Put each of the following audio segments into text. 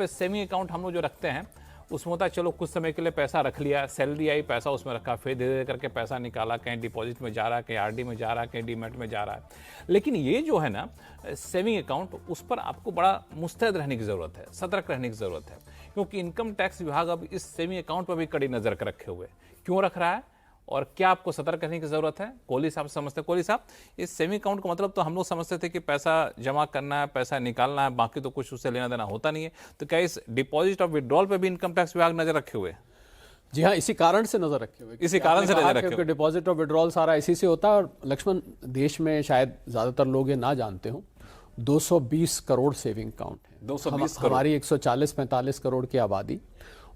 पे saving account हम लोग जो रखते हैं उसमें होता है चलो कुछ समय के लिए पैसा रख लिया, सैलरी आई, पैसा उसमें रखा, फिर धीरे धीरे करके पैसा निकाला, कहीं डिपॉजिट में जा रहा है, कहीं आरडी में जा रहा है, कहीं डीमैट में जा रहा है। लेकिन ये जो है ना सेविंग अकाउंट, उस पर आपको बड़ा मुस्तैद रहने की ज़रूरत है, सतर्क रहने की ज़रूरत है, क्योंकि इनकम टैक्स विभाग अब इस सेविंग अकाउंट पर भी कड़ी नज़र रखे हुए। क्यों रख रहा है और क्या आपको सतर्क रहने की जरूरत है? कोहली साहब समझते। कोहली साहब, इस सेविंग अकाउंट का मतलब तो हम लोग समझते थे कि पैसा जमा करना है, पैसा निकालना है, बाकी तो कुछ उससे लेना देना होता नहीं है। तो क्या इस डिपॉजिट और विड्रॉल पे भी इनकम टैक्स विभाग नजर रखे हुए? जी हाँ, इसी कारण से नजर रखे हुए, इसी कारण से नजर रखे हुए। डिपॉजिट और विड्रॉल सारा इसी से होता है। और लक्ष्मण, देश में शायद ज्यादातर लोग ये ना जानते हो, 220 करोड़ सेविंग अकाउंट है। 220 करोड़। हमारी 140-45 करोड़ की आबादी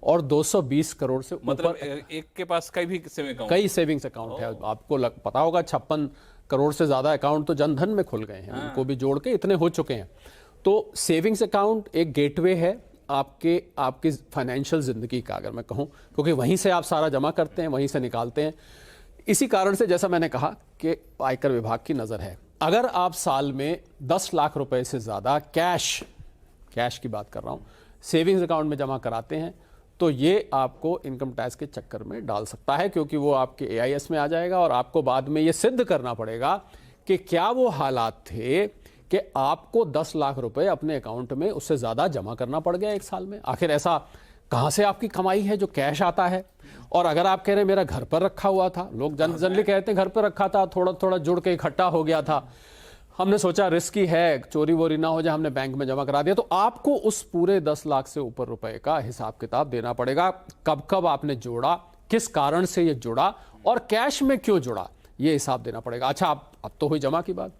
और 220 करोड़ से मतलब एक के पास कई सेविंग्स अकाउंट है। आपको पता होगा 56 करोड़ से ज्यादा अकाउंट तो जनधन में खुल गए हैं। उनको भी जोड़ के इतने हो चुके हैं। तो सेविंग्स अकाउंट एक गेटवे है आपकी फाइनेंशियल जिंदगी का, अगर मैं कहूं, क्योंकि वहीं से आप सारा जमा करते हैं, वहीं से निकालते हैं। इसी कारण से जैसा मैंने कहा कि आयकर विभाग की नजर है। अगर आप साल में 10 लाख रुपए से ज्यादा कैश की बात कर रहा हूं, सेविंग्स अकाउंट में जमा कराते हैं, तो ये आपको इनकम टैक्स के चक्कर में डाल सकता है, क्योंकि वो आपके एआईएस में आ जाएगा और आपको बाद में ये सिद्ध करना पड़ेगा कि क्या वो हालात थे कि आपको 10 लाख रुपए अपने अकाउंट में उससे ज्यादा जमा करना पड़ गया एक साल में। आखिर ऐसा कहां से आपकी कमाई है जो कैश आता है? और अगर आप कह रहे हैं मेरा घर पर रखा हुआ था, लोग जनरली कहते हैं घर पर रखा था, थोड़ा थोड़ा जुड़ के इकट्ठा हो गया था, हमने सोचा रिस्की है, चोरी वोरी ना हो जाए, हमने बैंक में जमा करा दिया, तो आपको उस पूरे 10 लाख से ऊपर रुपए का हिसाब किताब देना पड़ेगा। कब कब आपने जोड़ा, किस कारण से ये जुड़ा और कैश में क्यों जुड़ा, ये हिसाब देना पड़ेगा। अच्छा, अब तो हुई जमा की बात।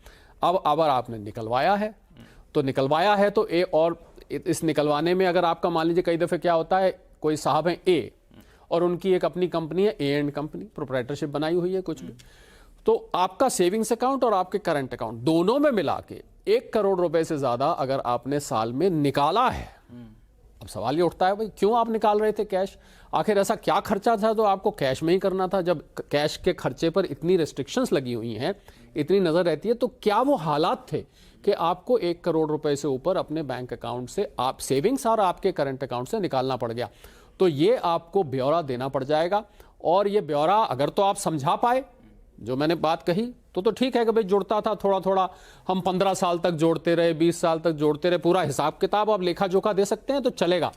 अब अगर आपने निकलवाया है तो और इस निकलवाने में अगर आपका मान लीजिए कई दफे क्या होता है, कोई साहब हैं ए और उनकी एक अपनी कंपनी है, ए एंड कंपनी, प्रोप्राइटरशिप बनाई हुई है कुछ भी, तो आपका सेविंग्स अकाउंट और आपके करंट अकाउंट दोनों में मिला के 1 करोड़ रुपए से ज्यादा अगर आपने साल में निकाला है, अब सवाल ये उठता है भाई क्यों आप निकाल रहे थे कैश? आखिर ऐसा क्या खर्चा था तो आपको कैश में ही करना था? जब कैश के खर्चे पर इतनी रेस्ट्रिक्शंस लगी हुई हैं, इतनी नजर रहती है, तो क्या वो हालात थे कि आपको 1 करोड़ रुपए से ऊपर अपने बैंक अकाउंट से, आप सेविंग्स और आपके करंट अकाउंट से निकालना पड़ गया? तो ये आपको ब्यौरा देना पड़ जाएगा। और ये ब्यौरा अगर तो आप समझा पाए जो मैंने बात कही तो ठीक है कि भाई जुड़ता था थोड़ा थोड़ा, हम 15 साल तक जोड़ते रहे, 20 साल तक जोड़ते रहे, पूरा हिसाब किताब आप लेखा जोखा दे सकते हैं तो चलेगा।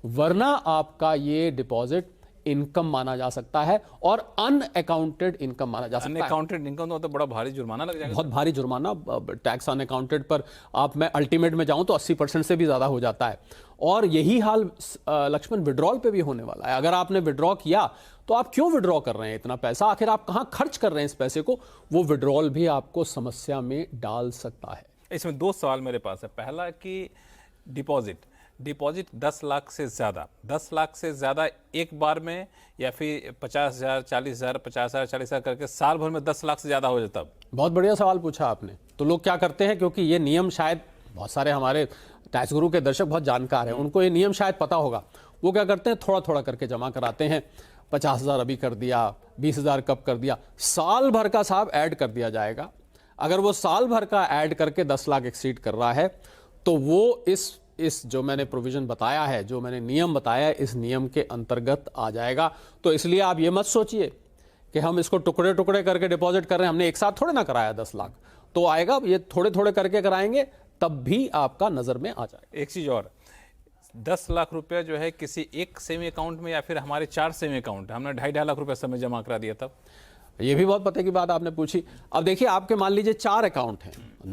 वरना आपका ये डिपॉजिट इनकम माना जा सकता है और अनअकाउंटेड इनकम माना जा सकता है। अनअकाउंटेड इनकम तो बड़ा भारी जुर्माना लग जाएगा। बहुत भारी जुर्माना, टैक्स अनअकाउंटेड पर मैं अल्टीमेट में जाऊं तो 80% से भी ज्यादा हो जाता है। और यही हाल लक्ष्मण विड्रॉल पे भी होने वाला है। अगर आपने विड्रॉ किया तो आप क्यों विड्रॉ कर रहे हैं इतना पैसा, आखिर आप कहां खर्च कर रहे हैं इस पैसे को, वो विड्रॉल भी आपको समस्या में डाल सकता है। इसमें 2 सवाल मेरे पास है। पहला कि डिपॉजिट 10 लाख से ज़्यादा एक बार में, या फिर 50,000, 40,000, 50,000, 40,000 करके साल भर में 10 लाख से ज़्यादा हो जाता? बहुत बढ़िया सवाल पूछा आपने। तो लोग क्या करते हैं, क्योंकि ये नियम शायद बहुत सारे हमारे टैक्स गुरु के दर्शक बहुत जानकार हैं, उनको ये नियम शायद पता होगा। वो क्या करते हैं, थोड़ा थोड़ा करके जमा कराते हैं। 50,000 अभी कर दिया, 20,000 कब कर दिया, साल भर का साहब ऐड कर दिया जाएगा। अगर वो साल भर का ऐड करके 10 लाख एक्सीड कर रहा है तो वो इस जो मैंने प्रोविजन बताया है, जो मैंने नियम बताया है, इस नियम के अंतर्गत आ जाएगा। तो इसलिए आप ये मत सोचिए कि हम इसको टुकड़े टुकड़े करके डिपॉजिट कर रहे हैं, हमने एक साथ थोड़े ना कराया 10 लाख, तो आएगा, ये थोड़े थोड़े करके कराएंगे तब भी आपका नजर में आ जाएगा। एक चीज और, 10 लाख रुपया जो है किसी एक सेविंग अकाउंट में या फिर हमारे 4 सेविंग अकाउंट, हमने 2.5 लाख रुपया समय जमा करा दिया तब, ये भी बहुत पते की बात आपने पूछी। अब देखिए, आपके मान लीजिए 4 अकाउंट हैं,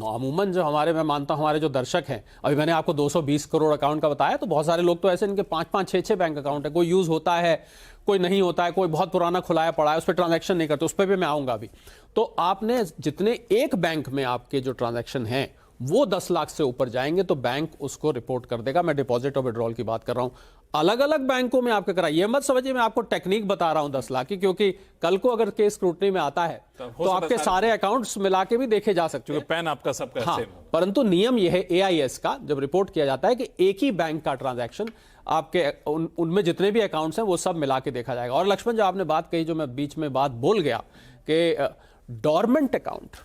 अमूमन जो मैं मानता हूं हमारे जो दर्शक हैं, अभी मैंने आपको 220 करोड़ अकाउंट का बताया, तो बहुत सारे लोग तो ऐसे इनके 5-5, 6-6 बैंक अकाउंट है, कोई यूज होता है, कोई नहीं होता है, कोई बहुत पुराना खुलाया पड़ा है, उस पर ट्रांजैक्शन नहीं करते, उस पर भी मैं आऊंगा अभी। तो आपने जितने एक बैंक में आपके जो ट्रांजैक्शन हैं वो 10 लाख से ऊपर जाएंगे तो बैंक उसको रिपोर्ट कर देगा। मैं डिपॉजिट और विड्रॉल की बात कर रहा हूं, अलग अलग बैंकों में आपके कराइए। मत समझिए मैं आपको टेक्निक बता रहा हूं 10 लाख की, क्योंकि कल को अगर केस स्क्रूटनी में आता है तो आपके सारे अकाउंट्स मिला के भी देखे जा सकते हैं, पैन आपका सबका हाँ, परंतु नियम यह है एआईएस का, जब रिपोर्ट किया जाता है कि एक ही बैंक का ट्रांजैक्शन आपके उनमें जितने भी अकाउंट्स हैं वो सब मिला के देखा जाएगा। और लक्ष्मण, जो आपने बात कही, जो मैं बीच में बात बोल गया कि डॉर्मेंट अकाउंट,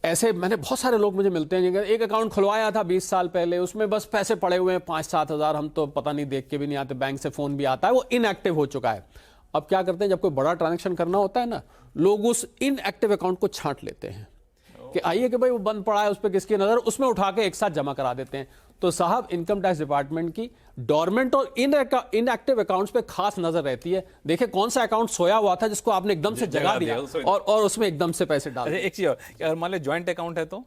ऐसे मैंने बहुत सारे लोग मुझे मिलते हैं जिनका एक अकाउंट खुलवाया था 20 साल पहले, उसमें बस पैसे पड़े हुए हैं 5-7 हज़ार, हम तो पता नहीं, देख के भी नहीं आते, बैंक से फ़ोन भी आता है, वो इनएक्टिव हो चुका है। अब क्या करते हैं, जब कोई बड़ा ट्रांजैक्शन करना होता है ना, लोग उस इनएक्टिव अकाउंट को छांट लेते हैं कि आइए कि भाई वो बंद पड़ा है, उस पर किसकी नज़र, उसमें उठा के एक साथ जमा करा देते हैं। तो साहब, इनकम टैक्स डिपार्टमेंट की डोरमेंट और इनएक्टिव अकाउंट्स पे खास नजर रहती है। देखिए कौन सा अकाउंट सोया हुआ था जिसको आपने एकदम से जगा दिया और उसमें एकदम से पैसे डाल दिए। एक चीज और, अगर मान लो ज्वाइंट अकाउंट है तो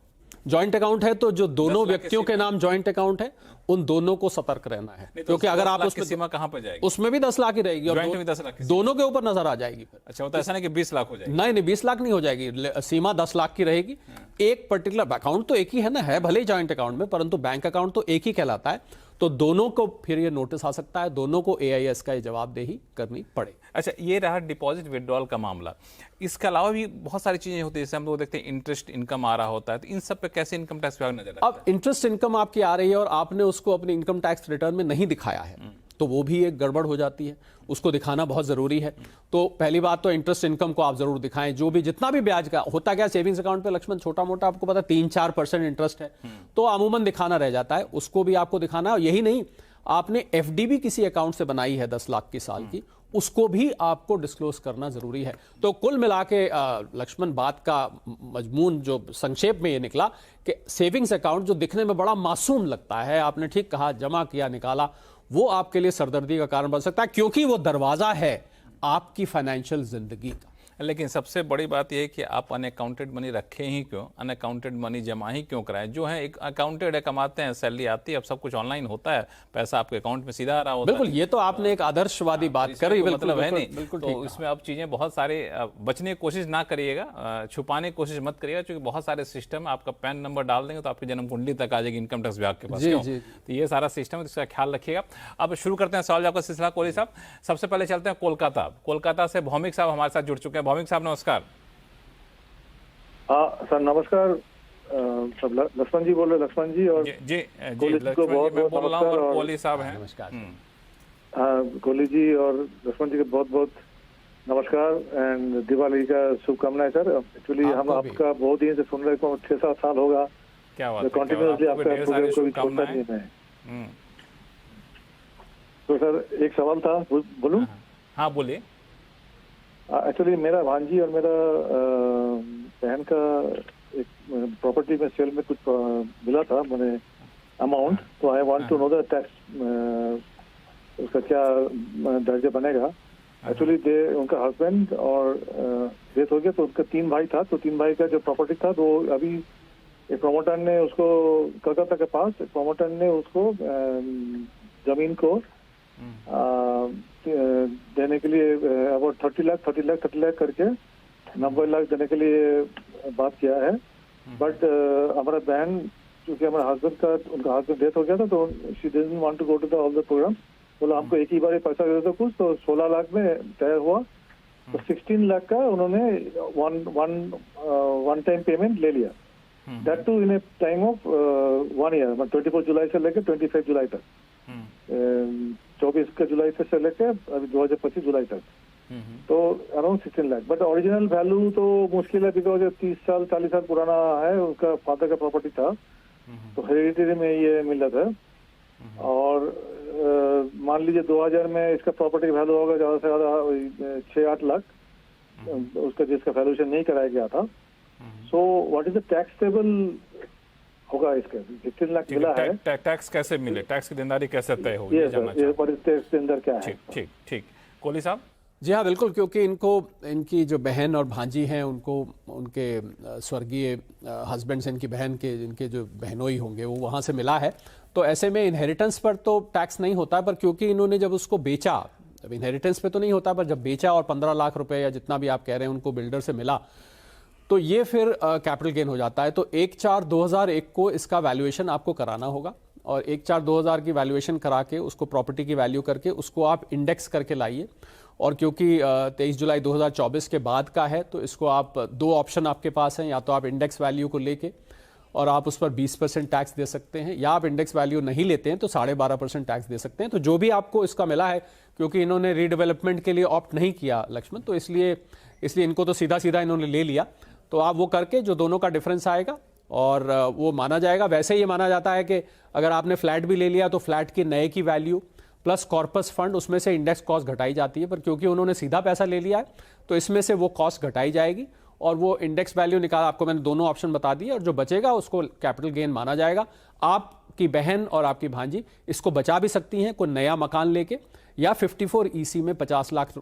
जॉइंट अकाउंट है तो जो दोनों व्यक्तियों के नाम जॉइंट अकाउंट है, उन दोनों को सतर्क रहना है, क्योंकि अगर आप उसमें सीमा कहां पर जाएगी, उसमें भी 10 लाख ही रहेगी और ज्वाइंट में 10 लाख दोनों के ऊपर नजर आ जाएगी। अच्छा, होता ऐसा नहीं कि 20 लाख हो जाएगी? नहीं, 20 लाख नहीं हो जाएगी, सीमा 10 लाख की रहेगी। एक पर्टिकुलर अकाउंट तो एक ही है ना, है भले ही जॉइंट अकाउंट में, परंतु बैंक अकाउंट तो एक ही कहलाता है। तो दोनों को फिर ये नोटिस आ सकता है, दोनों को AIS का ये जवाबदेही करनी पड़े। अच्छा, ये रहा डिपॉजिट विड्रॉल का मामला। इसके अलावा भी बहुत सारी चीजें होती है, जैसे हम लोग देखते हैं इंटरेस्ट इनकम आ रहा होता है, तो इन सब पे कैसे इनकम टैक्स विभाग नजर रखता है? अब इंटरेस्ट इनकम आपकी आ रही है और आपने उसको अपनी इनकम टैक्स रिटर्न में नहीं दिखाया है, तो वो भी एक गड़बड़ हो जाती है, उसको दिखाना बहुत ज़रूरी है। तो पहली बात तो इंटरेस्ट इनकम को आप ज़रूर दिखाएं, जो भी जितना भी ब्याज का होता, क्या सेविंग्स अकाउंट पे लक्ष्मण छोटा मोटा आपको पता 3-4% इंटरेस्ट है, तो अमूमन दिखाना रह जाता है, उसको भी आपको दिखाना है। और यही नहीं, आपने FD भी किसी अकाउंट से बनाई है 10 लाख की साल की, उसको भी आपको डिस्क्लोज करना जरूरी है। तो कुल मिला के लक्ष्मण, बात का मजमून जो संक्षेप में ये निकला कि सेविंग्स अकाउंट जो दिखने में बड़ा मासूम लगता है, आपने ठीक कहा, जमा किया निकाला, वो आपके लिए सरदर्दी का कारण बन सकता है, क्योंकि वो दरवाजा है आपकी फाइनेंशियल जिंदगी का। लेकिन सबसे बड़ी बात यह है कि आप अनअकाउंटेड मनी रखें ही क्यों, अनअकाउंटेड मनी जमा ही क्यों कराएं? जो है एक अकाउंटेड है, कमाते हैं, सैलरी आती है, अब सब कुछ ऑनलाइन होता है, पैसा आपके अकाउंट में सीधा आ रहा होता है। बिल्कुल, ये तो आपने एक आदर्शवादी बात करी, मतलब है नहीं, तो इसमें अब चीजें बहुत सारे बचने की कोशिश ना करिएगा, छुपाने की कोशिश मत करिएगा, क्योंकि बहुत सारे सिस्टम, आपका पैन नंबर डाल देंगे तो आपकी जन्म कुंडली तक आ जाएगी इनकम टैक्स विभाग के पास। तो ये सारा सिस्टम है, इसका ख्याल रखिएगा। अब शुरू करते हैं सवाल जवाब का सिलसिला। कोहली साहब, सबसे पहले चलते हैं कोलकाता से भौमिक साहब हमारे साथ जुड़ चुके हैं। भौमिक साहब नमस्कार। हाँ सर, नमस्कार। सब लक्ष्मण जी बोल रहे, लक्ष्मण जी और जी कोहली जी को बहुत बहुत नमस्कार। और कोहली साहब हैं, नमस्कार। हाँ, कोहली जी और लक्ष्मण जी को बहुत बहुत नमस्कार एंड दिवाली का शुभकामनाएं सर। एक्चुअली हम आपका बहुत दिन से सुन रहे हैं, 6-7 साल होगा, क्या बात है, कंटिन्यूसली आपका प्रोग्राम को भी छोड़ता नहीं है। तो सर एक सवाल था, बोलूं? हाँ बोलिए। एक्चुअली मेरा भांजी और मेरा बहन का एक प्रॉपर्टी में सेल में कुछ मिला था, मैंने अमाउंट, तो I want to know the tax, उसका क्या दर्जा बनेगा। एक्चुअली उनका हस्बैंड और डेथ हो गया, तो उनका 3 भाई था, तो 3 भाई का जो प्रॉपर्टी था, तो अभी एक प्रमोटर ने उसको, कलकत्ता के पास प्रमोटर ने उसको जमीन को देने के लिए अबाउट 30 लाख करके 90 लाख देने के लिए बात किया है। बट हमारा बहन, क्योंकि हमारे हस्बैंड का, उनका हस्बैंड डेथ हो गया था, तो she didn't want to go to the all the programme, बोला हमको एक ही बार पैसा दे दो कुछ, तो 16 लाख में तय हुआ। तो 16 लाख का उन्होंने वन टाइम पेमेंट ले लिया, that too in a time of 1 year, 24 जुलाई से लेकर 25 जुलाई तक, 24 जुलाई से लेकर अभी 2025 जुलाई तक, तो around 16 lakh. But original value तो मुश्किल है, बिकॉज 30 साल 40 साल पुराना है, उसका फादर का प्रॉपर्टी था, तो हेरिडिटी में ये मिल रहा था। और मान लीजिए 2000 में इसका प्रॉपर्टी वैल्यू होगा ज़्यादा से ज़्यादा 6-8 लाख, उसका जिसका वैल्यूएशन नहीं कराया गया था। So what is the taxable होगा इसका? 16 लाख मिला है, टैक्स कैसे मिले, टैक्स की देनदारी कैसे तय होगी, टैक्स देनदार क्या है? ठीक। कोहली साहब। जी हाँ, बिल्कुल, क्योंकि इनकी जो बहन और भांजी हैं, उनको उनके स्वर्गीय हस्बैंड से इनकी बहन के, इनके जो बहनोई होंगे, वो वहाँ से मिला है। तो ऐसे में इनहेरिटेंस पर तो टैक्स नहीं होता, पर क्योंकि इन्होंने जब उसको बेचा, अब इनहेरिटेंस पे तो नहीं होता, पर जब बेचा और 15 लाख रुपए या जितना भी आप कह रहे हैं उनको बिल्डर से मिला, तो ये फिर कैपिटल गेन हो जाता है। तो 1/4/2001 को इसका वैल्यूएशन आपको कराना होगा, और 1/4/2000 की वैल्यूएशन करा के उसको प्रॉपर्टी की वैल्यू करके उसको आप इंडेक्स करके लाइए। और क्योंकि 23 जुलाई 2024 के बाद का है, तो इसको आप 2 ऑप्शन आपके पास हैं, या तो आप इंडेक्स वैल्यू को लेके और आप उस पर 20% टैक्स दे सकते हैं, या आप इंडेक्स वैल्यू नहीं लेते हैं तो 12.5% टैक्स दे सकते हैं। तो जो भी आपको इसका मिला है, क्योंकि इन्होंने रीडेवलपमेंट के लिए ऑप्ट नहीं किया लक्ष्मण, तो इसलिए इनको तो सीधा इन्होंने ले लिया। तो आप वो करके जो दोनों का डिफरेंस आएगा और वो माना जाएगा। वैसे ये माना जाता है कि अगर आपने फ्लैट भी ले लिया तो फ्लैट की नए की वैल्यू प्लस कॉर्पस फंड, उसमें से इंडेक्स कॉस्ट घटाई जाती है, पर क्योंकि उन्होंने सीधा पैसा ले लिया है तो इसमें से वो कॉस्ट घटाई जाएगी और वो इंडेक्स वैल्यू निकाल, आपको मैंने दोनों ऑप्शन बता दिए, और जो बचेगा उसको कैपिटल गेन माना जाएगा। आपकी बहन और आपकी भांजी इसको बचा भी सकती हैं कोई नया मकान लेके, या 54EC में 50 लाख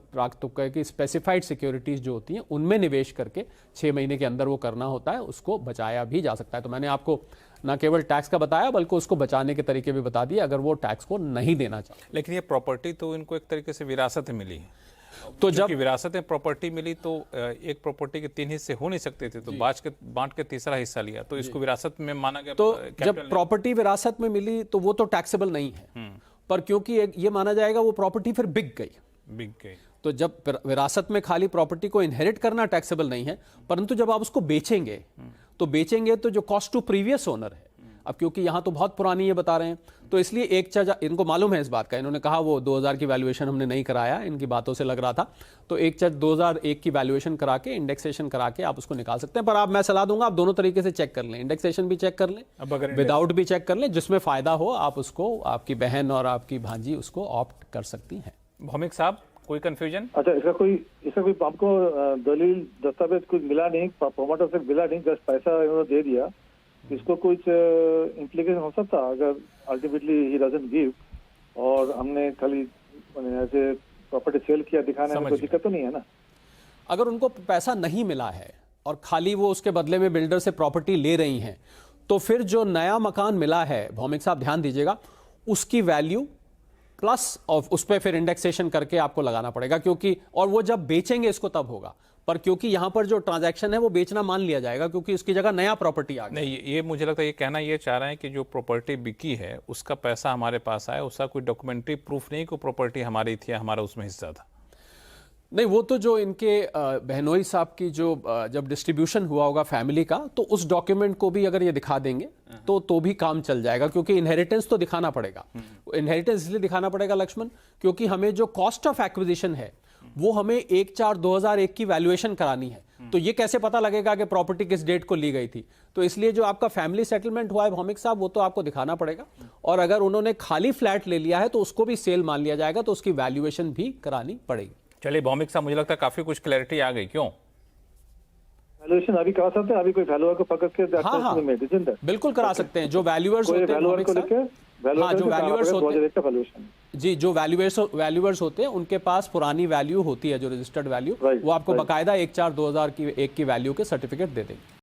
रुपए की स्पेसिफाइड सिक्योरिटीज जो होती हैं उनमें निवेश करके 6 महीने के अंदर वो करना होता है, उसको बचाया भी जा सकता है। तो मैंने आपको ना केवल टैक्स का बताया बल्कि उसको बचाने के तरीके भी बता दिए अगर वो टैक्स को नहीं देना चाहते। लेकिन ये प्रॉपर्टी तो इनको एक तरीके से विरासत में मिली है, तो जब विरासत में प्रॉपर्टी मिली तो एक प्रॉपर्टी के 3 हिस्से हो नहीं सकते थे, तो बांट के तीसरा हिस्सा लिया, तो इसको विरासत में माना गया। तो जब प्रॉपर्टी विरासत में मिली तो वो तो टैक्सेबल नहीं है, पर क्योंकि ये माना जाएगा वो प्रॉपर्टी फिर बिक गई। तो जब विरासत में खाली प्रॉपर्टी को इनहेरिट करना टैक्सेबल नहीं है, परंतु जब आप उसको बेचेंगे तो जो कॉस्ट टू प्रीवियस ओनर है, अब क्योंकि यहां तो बहुत पुरानी ये बता रहे हैं, तो इसलिए एक चर्चा इनको मालूम है इस बात का, इन्होंने कहा वो 2000 की वैल्यूएशन हमने नहीं कराया, इनकी बातों से लग रहा था, तो एक चर्च 2001 की वैल्यूएशन करा के इंडेक्सेशन करा के आप उसको निकाल सकते हैं। पर आप, मैं सलाह दूंगा आप दोनों तरीके से चेक कर लें, इंडेक्सेशन भी चेक कर लें, विदाउट भी चेक कर लें, जिसमें फायदा हो आप उसको, आपकी बहन और आपकी भांजी उसको ऑप्ट कर सकती हैं। भौमिक साहब, कोई कंफ्यूजन? अच्छा, इसका कोई आपको दलील दस्तावेज कुछ मिला नहीं, प्रोमोटर से मिला नहीं, जस्ट पैसा इन्होंने दे दिया, इसको कुछ इम्प्लीकेशन हो सकता अगर अल्टीमेटली ही डजंट गिव और हमने खाली ऐसे प्रॉपर्टी सेल किया दिखाने में कोई दिक्कत तो नहीं है ना? अगर उनको पैसा नहीं मिला है और खाली वो उसके बदले में बिल्डर से प्रॉपर्टी ले रही हैं, तो फिर जो नया मकान मिला है, भौमिक साहब ध्यान दीजिएगा, उसकी वैल्यू प्लस और उस पर फिर इंडेक्सेशन करके आपको लगाना पड़ेगा, क्योंकि और वो जब बेचेंगे इसको तब होगा, पर क्योंकि यहां पर जो ट्रांजैक्शन है वो बेचना मान लिया जाएगा क्योंकि उसकी जगह नया प्रॉपर्टी आ गया। नहीं, ये मुझे लगता है ये कहना ये चाह रहे हैं कि जो प्रॉपर्टी बिकी है उसका पैसा हमारे पास आया, उसका कोई डॉक्यूमेंट्री प्रूफ नहीं कि प्रॉपर्टी हमारी थी, हमारा उसमें हिस्सा था। नहीं, वो तो जो इनके बहनोई साहब की जो जब डिस्ट्रीब्यूशन हुआ होगा फैमिली का, तो उस डॉक्यूमेंट को भी अगर ये दिखा देंगे तो भी काम चल जाएगा, क्योंकि इनहेरिटेंस तो दिखाना पड़ेगा। इनहेरिटेंस इसलिए दिखाना पड़ेगा लक्ष्मण, क्योंकि हमें जो कॉस्ट ऑफ एक्विजिशन है वो हमें 1/4/2001 की वैल्यूएशन करानी है, तो ये कैसे पता लगेगा कि प्रॉपर्टी किस डेट को ली गई थी? तो इसलिए जो आपका फैमिली सेटलमेंट हुआ है भौमिक साहब, वो तो आपको दिखाना पड़ेगा, और अगर उन्होंने खाली फ्लैट ले लिया है तो उसको भी सेल मान लिया जाएगा, तो उसकी वैल्यूएशन भी करानी पड़ेगी। चलिए भौमिक साहब, मुझे लगता है काफी कुछ क्लैरिटी आ गई। क्यों वैल्यूएशन अभी करा सकते हैं? अभी कोई वैल्यूअर को पकड़ के बिल्कुल करा सकते हैं। जो वैल्यूअर्स होते हैं, जो वैल्यूअर्स होते हैं जी, जो वैल्यूअर्स होते हैं उनके पास पुरानी वैल्यू होती है, जो रजिस्टर्ड वैल्यू, वो आपको बाकायदा 1/4/2001 की वैल्यू के सर्टिफिकेट दे देंगे।